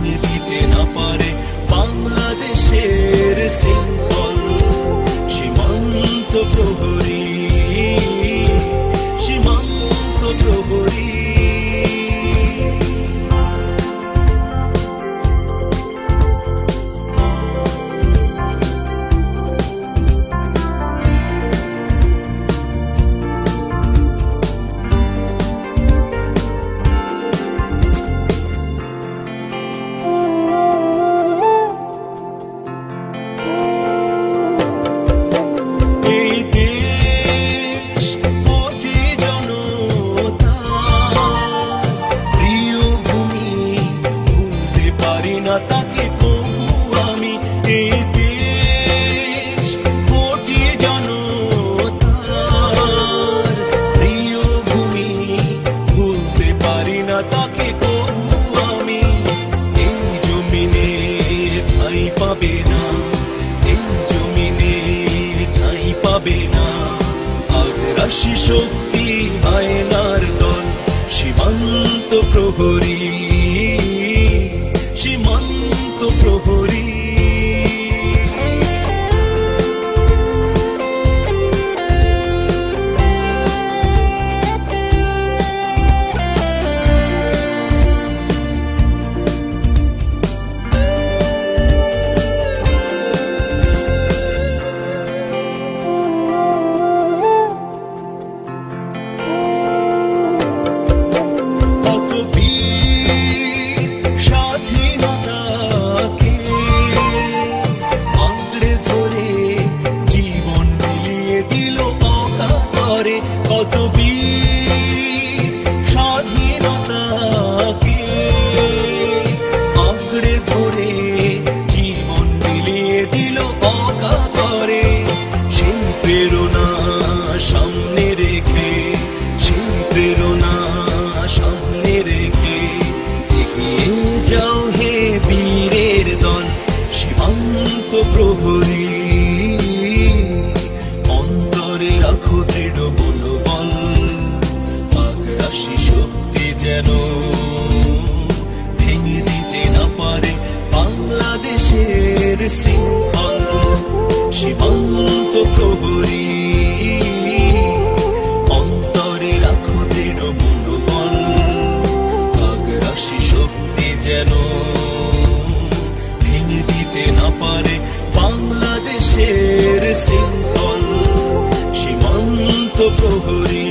ভেঙে দিতে না পারে বাংলাদেশের শৃঙ্খল। সীমান্ত প্রহরী, সীমান্ত প্রহরী। তাকে কবু আমি এই দেশ কোটি জনতার প্রিয় ভূমি, ভুলতে পারি না তাকে কবু আমি। এই জমিনে ঠাঁই পাবে না, এই জমিনে ঠাঁই পাবে না আগ্রাসী শক্তি হায়নার দল। সীমান্ত প্রহরী, সীমান্ত প্রহরী। কত বীর স্বাধীনতাকে আঁকড়ে ধরে জীবন বিলিয়ে দিল অকাতরে। সেই প্রেরণা সামনে রেখে, সেই প্রেরণা সামনে রেখে এগিয়ে যাও হে বীরের দল। সীমান্ত প্রহরী, অন্তরে রাখো দৃঢ় মনোবল। আগ্রাসী শক্তি যেন ভেঙে দিতে না পারে বাংলাদেশের শৃঙ্খল। সীমান্ত প্রহরী, অন্তরে রাখো দৃঢ় মনোবল। আগ্রাসী শক্তি যেন ভেঙে দিতে না পারে বাংলাদেশের শৃঙ্খল। সীমান্ত প্রহরী।